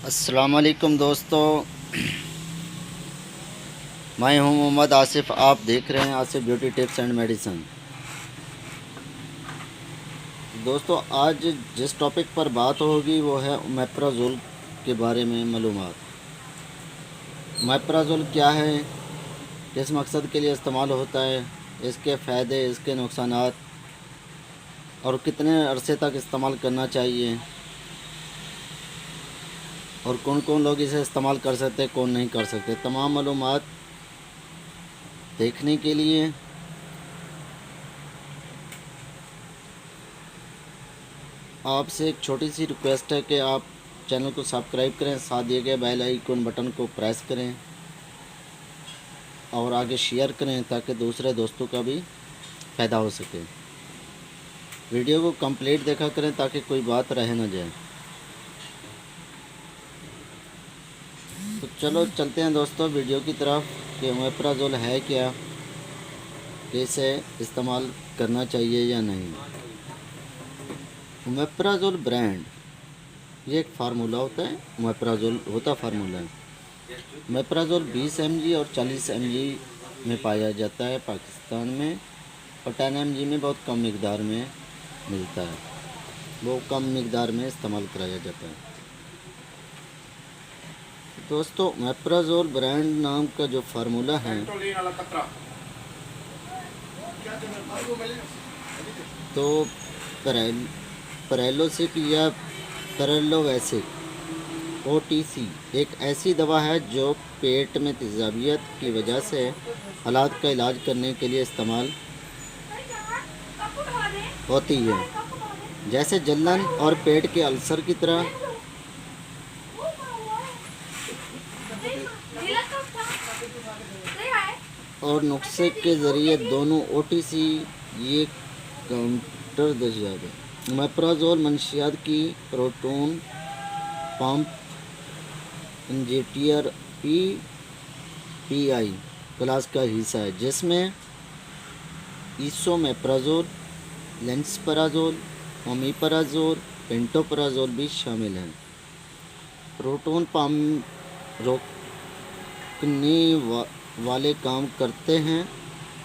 السلام علیکم دوستو، میں ہوں محمد آصف۔ آپ دیکھ رہے ہیں Asif beauty tips and medicine. دوستو، آج جس ٹاپک پر بات ہوگی وہ ہے اومیپرازول کے بارے میں معلومات۔ اومیپرازول کیا ہے، کس مقصد کے لیے استعمال ہوتا ہے، اس کے فائدے، اس کے نقصانات اور کتنے عرصے تک استعمال کرنا چاہیے، اور کون کون لوگ اسے استعمال کر سکتے، کون نہیں کر سکتے، تمام معلومات دیکھنے کے لیے آپ سے ایک چھوٹی سی ریکویسٹ ہے کہ آپ چینل کو سبسکرائب کریں، ساتھ دیے گئے بیل آئیکن بٹن کو پریس کریں اور آگے شیئر کریں تاکہ دوسرے دوستوں کا بھی فائدہ ہو سکے۔ ویڈیو کو کمپلیٹ دیکھا کریں تاکہ کوئی بات رہ نہ جائے۔ تو چلو چلتے ہیں دوستو ویڈیو کی طرف کہ اومیپرازول ہے کیا، کہ اسے استعمال کرنا چاہیے یا نہیں۔ اومیپرازول برانڈ، یہ ایک فارمولہ ہوتا ہے، اومیپرازول ہوتا فارمولہ ہے۔ اومیپرازول 20 mg اور 40 mg میں پایا جاتا ہے پاکستان میں، اور 10 mg میں بہت کم مقدار میں ملتا ہے، وہ کم مقدار میں استعمال کرایا جاتا ہے۔ دوستو، اومیپرازول برانڈ نام کا جو فارمولہ ہے تو پیرالوسک یا پیرالوویسک OTC ایک ایسی دوا ہے جو پیٹ میں تیزابیت کی وجہ سے حالات کا علاج کرنے کے لیے استعمال ہوتی ہے، جیسے جلن اور پیٹ کے السر کی طرح۔ اور نسخے کے ذریعے دونوں OTC یہ کاؤنٹر دستیاب ہے۔ اومیپرازول منشیات کی proton pump injector PPI class کا حصہ ہے، جس میں ایسومیپرازول، لینسپرازول، اومیپرازول، پینٹوپرازول بھی شامل ہیں۔ پروٹون پمپ روکنے والے کام کرتے ہیں،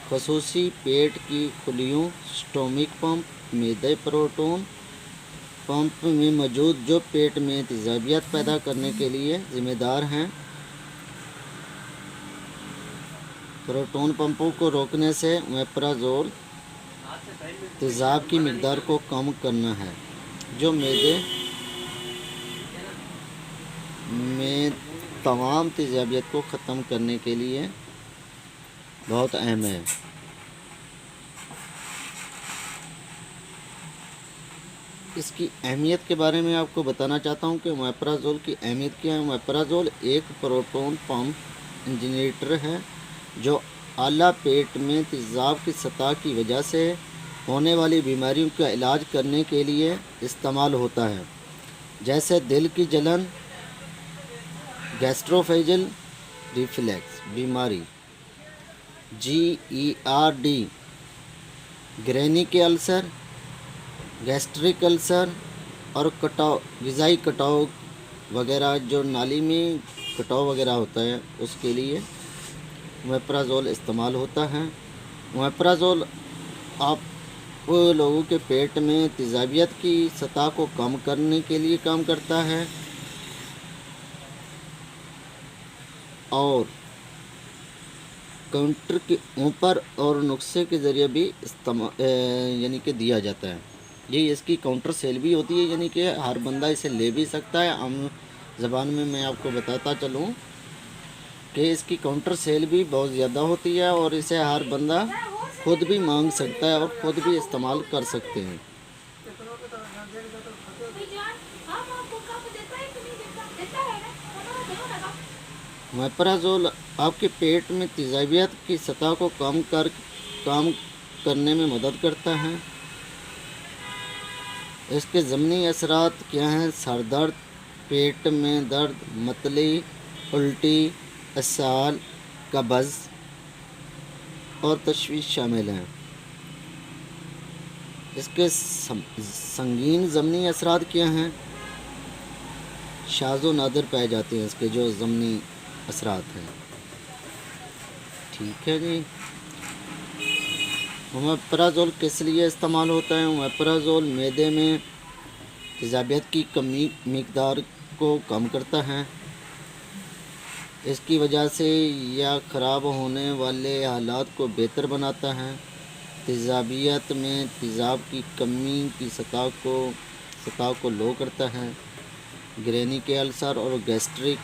خصوصی پیٹ کی خلیوں سٹومک پمپ معدے پروٹون پمپ میں موجود جو پیٹ میں تیزابیت پیدا کرنے کے لیے ذمہ دار ہیں۔ پروٹون پمپوں کو روکنے سے اومیپرازول تیزاب کی مقدار کو کم کرنا ہے، جو معدے میں تمام تیزابیت کو ختم کرنے کے لیے بہت اہم ہے۔ اس کی اہمیت کے بارے میں آپ کو بتانا چاہتا ہوں کہ اومیپرازول کی اہمیت کیا ہے۔ اومیپرازول ایک پروٹون پمپ انجیکٹر ہے جو اعلیٰ پیٹ میں تیزاب کی سطح کی وجہ سے ہونے والی بیماریوں کا علاج کرنے کے لیے استعمال ہوتا ہے، جیسے دل کی جلن، گیسٹروفیجل ریفلیکس بیماری، GERD، گرینی کے السر، گیسٹرک السر اور غذائی کٹاؤ وغیرہ، جو نالی میں کٹاؤ وغیرہ ہوتا ہے اس کے لیے اومیپرازول استعمال ہوتا ہے۔ اومیپرازول آپ لوگوں کے پیٹ میں تیزابیت کی سطح کو کم کرنے کے لیے کام کرتا ہے، اور کاؤنٹر کے اوپر اور نسخے کے ذریعے بھی یعنی کہ دیا جاتا ہے۔ یہ اس کی کاؤنٹر سیل بھی ہوتی ہے، یعنی کہ ہر بندہ اسے لے بھی سکتا ہے۔ عام زبان میں آپ کو بتاتا چلوں کہ اس کی کاؤنٹر سیل بھی بہت زیادہ ہوتی ہے، اور اسے ہر بندہ خود بھی مانگ سکتا ہے اور خود بھی استعمال کر سکتے ہیں۔ اومیپرازول آپ کے پیٹ میں تیزابیت کی سطح کو کم کرنے میں مدد کرتا ہے۔ اس کے ضمنی اثرات کیا ہیں؟ سر درد، پیٹ میں درد، متلی، الٹی، اسہال، قبض اور تشویش شامل ہیں۔ اس کے سنگین ضمنی اثرات کیا ہیں؟ شاذ و نادر پائے جاتے ہیں اس کے جو ضمنی اثرات ہیں۔ ٹھیک ہے جی۔ اومیپرازول کس لیے استعمال ہوتا ہے؟ اومیپرازول معدے میں تیزابیت کی کمی مقدار کو کم کرتا ہے، اس کی وجہ سے یا خراب ہونے والے حالات کو بہتر بناتا ہے، تیزابیت میں تیزاب کی کمی کی سطح کو لو کرتا ہے، گرینی کے السر اور گیسٹرک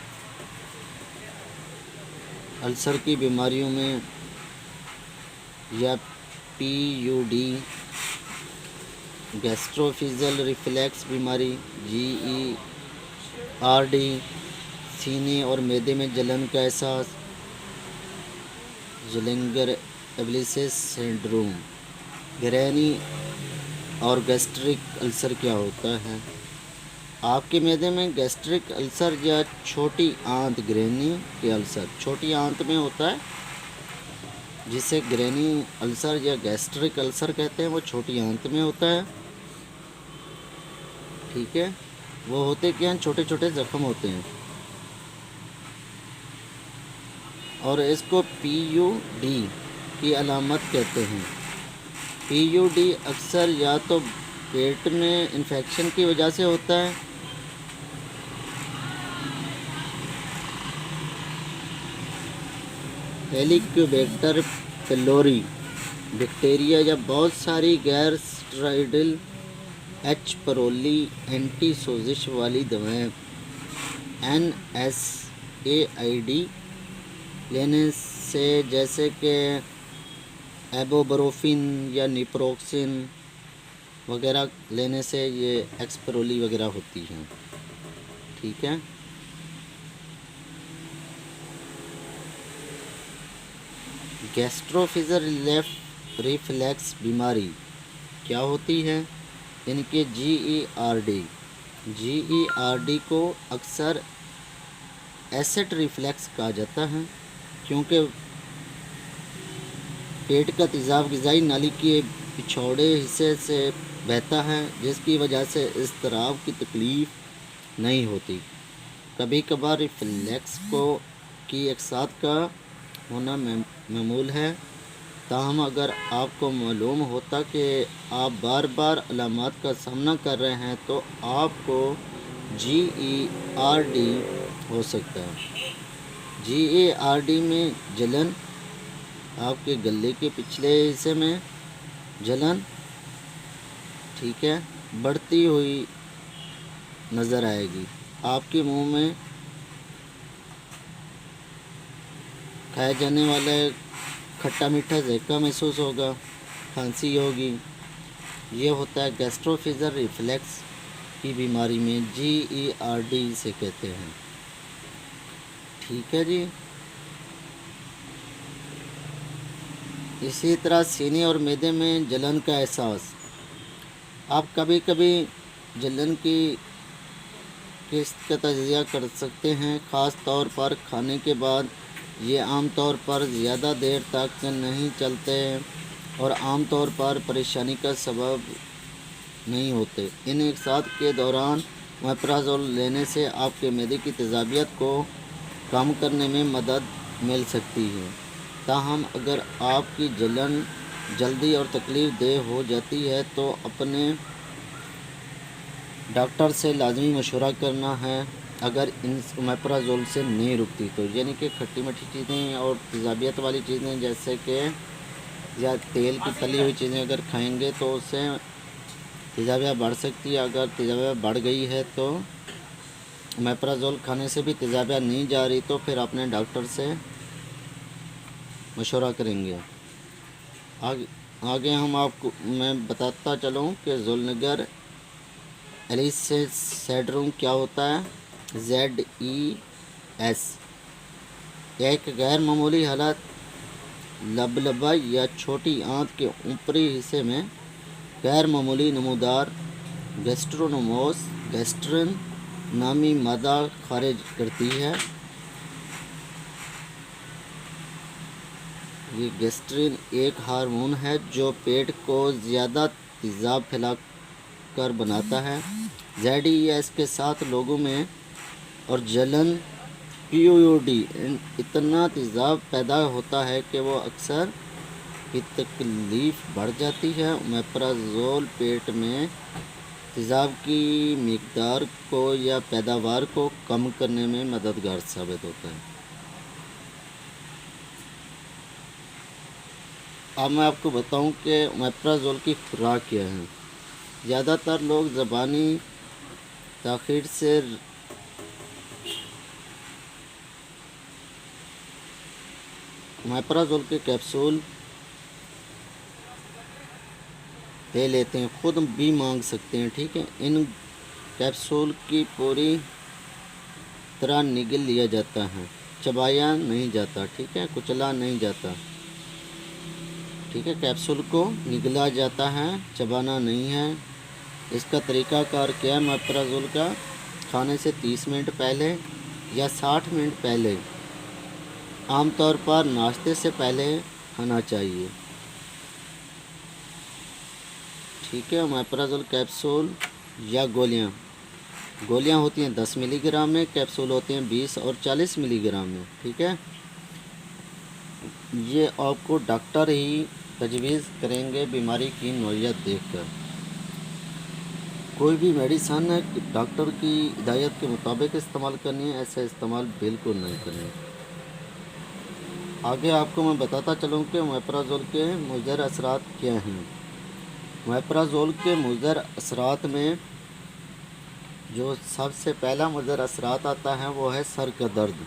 السر کی بیماریوں میں یا پی یو ڈی، گیسٹروفیزل ریفلیکس بیماری، جی ای آر ڈی، سینے اور معدے میں جلن کا احساس، زلنگر ایبلیسس سنڈروم۔ گرینی اور گیسٹرک السر کیا ہوتا ہے؟ آپ کے معدے میں گیسٹرک السر یا چھوٹی آنت گرینی کے السر چھوٹی آنت میں ہوتا ہے، جسے گرینی السر یا گیسٹرک السر کہتے ہیں، وہ چھوٹی آنت میں ہوتا ہے۔ ٹھیک ہے، وہ ہوتے کیا ہیں؟ چھوٹے چھوٹے زخم ہوتے ہیں، اور اس کو پی یو ڈی کی علامت کہتے ہیں۔ پی یو ڈی اکثر یا تو پیٹ میں انفیکشن کی وجہ سے ہوتا ہے، ہیلیکوبیکٹر پیلوری بیکٹیریا، یا بہت ساری غیر اسٹیرائڈل ایچ پرولی اینٹی سوزش والی دوائیں N S A I D لینے سے، جیسے کہ ایبوبروفین یا نیپروکسن وغیرہ لینے سے یہ ایکس پرولی وغیرہ ہوتی ہیں۔ ٹھیک ہے، گیسٹروفیزل ریفلیکس بیماری کیا ہوتی ہے؟ ان کے جی ای آر ڈی کو اکثر ایسڈ ریفلیکس کہا جاتا ہے، کیونکہ پیٹ کا تیزاب غذائی نالی کے پچھوڑے حصے سے بہتا ہے، جس کی وجہ سے اضطراب کی تکلیف نہیں ہوتی۔ کبھی کبھار ریفلیکس کی اقساط کا ہونا معمول ہے، تاہم اگر آپ کو معلوم ہوتا کہ آپ بار بار علامات کا سامنا کر رہے ہیں تو آپ کو جی ای آر ڈی ہو سکتا ہے۔ جی ای آر ڈی میں جلن، آپ کے گلے کے پچھلے حصے میں جلن، ٹھیک ہے، بڑھتی ہوئی نظر آئے گی، آپ کے منہ میں کھائے جانے والا کھٹا میٹھا ذائقہ محسوس ہوگا، کھانسی ہوگی۔ یہ ہوتا ہے گیسٹروفیزل ریفلیکس کی بیماری میں جی ای آر ڈی سے کہتے ہیں۔ ٹھیک ہے جی۔ اسی طرح سینے اور معدے میں جلن کا احساس، آپ کبھی کبھی جلن کی قسط کا تجزیہ کر سکتے ہیں، خاص طور پر کھانے کے بعد۔ یہ عام طور پر زیادہ دیر تک نہیں چلتے اور عام طور پر پریشانی کا سبب نہیں ہوتے۔ ان اقساط کے دوران اومیپرازول لینے سے آپ کے معدے کی تیزابیت کو کم کرنے میں مدد مل سکتی ہے، تاہم اگر آپ کی جلن جلدی اور تکلیف دہ ہو جاتی ہے تو اپنے ڈاکٹر سے لازمی مشورہ کرنا ہے۔ اگر ان اومیپرازول سے نہیں رکتی تو، یعنی کہ کھٹی میٹھی چیزیں اور تیزابیت والی چیزیں جیسے کہ یا تیل کی تلی ہوئی چیزیں اگر کھائیں گے تو اس سے تیزابیت بڑھ سکتی ہے۔ اگر تیزابیت بڑھ گئی ہے تو اومیپرازول کھانے سے بھی تیزابیت نہیں جا رہی تو پھر اپنے ڈاکٹر سے مشورہ کریں گے۔ آگے میں بتاتا چلوں کہ زولنگر ایبلیسس سنڈروم کیا ہوتا ہے۔ زیڈ ای ایس ایک غیر معمولی حالت، لبلبہ یا چھوٹی آنت کے اوپری حصے میں غیر معمولی نمودار گیسٹرونوموس گیسٹرن نامی مادہ خارج کرتی ہے۔ یہ گیسٹرن ایک ہارمون ہے جو پیٹ کو زیادہ تیزاب پھیلا کر بناتا ہے۔ زیڈ ای ایس کے ساتھ لوگوں میں اور جلن POD اتنا تیزاب پیدا ہوتا ہے کہ وہ اکثر کی تکلیف بڑھ جاتی ہے۔ اومیپرازول پیٹ میں تیزاب کی مقدار کو یا پیداوار کو کم کرنے میں مددگار ثابت ہوتا ہے۔ اب میں آپ کو بتاؤں کہ اومیپرازول کی خوراک کیا ہے۔ زیادہ تر لوگ زبانی تاخیر سے اومیپرازول کے کیپسول لے لیتے ہیں، خود بھی مانگ سکتے ہیں، ٹھیک ہے۔ ان کیپسول کی پوری طرح نگل لیا جاتا ہے، چبایا نہیں جاتا، ٹھیک ہے، کچلا نہیں جاتا، ٹھیک ہے۔ کیپسول کو نگلا جاتا ہے، چبانا نہیں ہے۔ اس کا طریقہ کار کیا ہے اومیپرازول کا؟ کھانے سے 30 منٹ پہلے یا 60 منٹ پہلے، عام طور پر ناشتے سے پہلے کھانا چاہیے، ٹھیک ہے۔ اومیپرازول کیپسول یا گولیاں ہوتی ہیں 10 ملی گرام میں، کیپسول ہوتے ہیں 20 اور 40 ملی گرام میں، ٹھیک ہے۔ یہ آپ کو ڈاکٹر ہی تجویز کریں گے بیماری کی نوعیت دیکھ کر۔ کوئی بھی میڈیسن ڈاکٹر کی ہدایت کے مطابق استعمال کرنی ہے، ایسے استعمال بالکل نہیں کرنی۔ آگے آپ کو میں بتاتا چلوں کہ اومیپرازول کے مضر اثرات کیا ہیں۔ اومیپرازول کے مضر اثرات میں جو سب سے پہلا مضر اثرات آتا ہے وہ ہے سر کا درد۔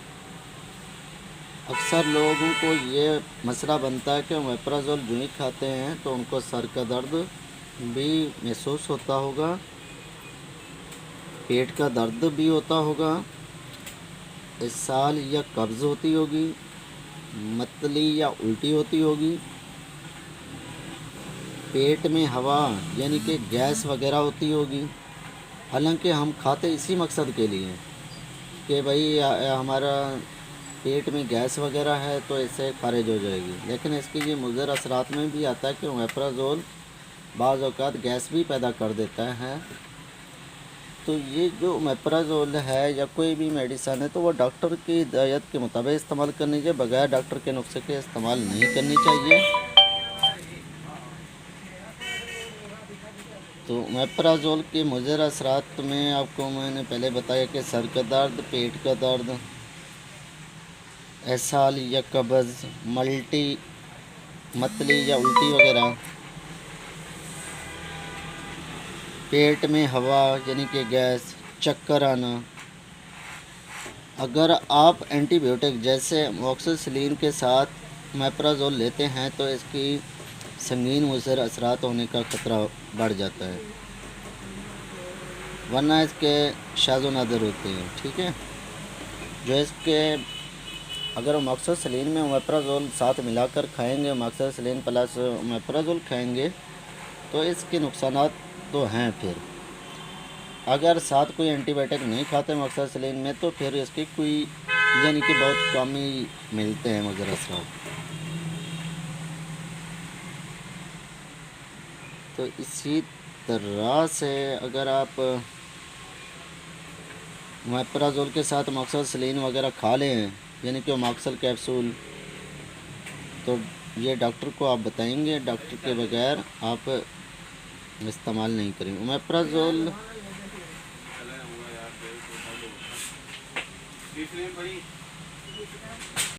اکثر لوگوں کو یہ مسئلہ بنتا ہے کہ اومیپرازول جو ہی کھاتے ہیں تو ان کو سر کا درد بھی محسوس ہوتا ہوگا، پیٹ کا درد بھی ہوتا ہوگا، اسہال یا قبض ہوتی ہوگی، متلی یا الٹی ہوتی ہوگی، پیٹ میں ہوا یعنی کہ گیس وغیرہ ہوتی ہوگی۔ حالانکہ ہم کھاتے اسی مقصد کے لیے کہ بھائی ہمارا پیٹ میں گیس وغیرہ ہے تو اس سے خارج ہو جائے گی، لیکن اس کی یہ مضر اثرات میں بھی آتا ہے کہ اومیپرازول بعض اوقات گیس بھی پیدا کر دیتا ہے۔ تو یہ جو اومیپرازول ہے یا کوئی بھی میڈیسن ہے تو وہ ڈاکٹر کی ہدایت کے مطابق استعمال کرنی چاہیے، بغیر ڈاکٹر کے نسخے کے استعمال نہیں کرنی چاہیے۔ تو اومیپرازول کے مضر اثرات میں آپ کو میں نے پہلے بتایا کہ سر کا درد، پیٹ کا درد، اسہال یا قبض، متلی یا الٹی وغیرہ، پیٹ میں ہوا یعنی کہ گیس، چکر آنا۔ اگر آپ اینٹی بایوٹک جیسے اموکسیسلین کے ساتھ اومیپرازول لیتے ہیں تو اس کی سنگین مضر اثرات ہونے کا خطرہ بڑھ جاتا ہے، ورنہ اس کے شاذ و نادر ہوتے ہیں، ٹھیک ہے۔ جو اس کے اگر اموکسیسلین میں اومیپرازول ساتھ ملا کر کھائیں گے، اموکسیسلین پلس اومیپرازول کھائیں گے تو اس کے نقصانات تو ہیں۔ پھر اگر ساتھ کوئی اینٹی بایوٹک نہیں کھاتے اموکسیسلین میں تو پھر اس کی کوئی یعنی کہ بہت کم ہی ملتے ہیں مضر اثرات۔ تو اسی طرح سے اگر آپ اومیپرازول کے ساتھ اموکسیسلین وغیرہ کھا لیں یعنی کہ اموکسل کیپسول، تو یہ ڈاکٹر کو آپ بتائیں گے، ڈاکٹر کے بغیر آپ استعمال نہیں کریں اومیپرازول۔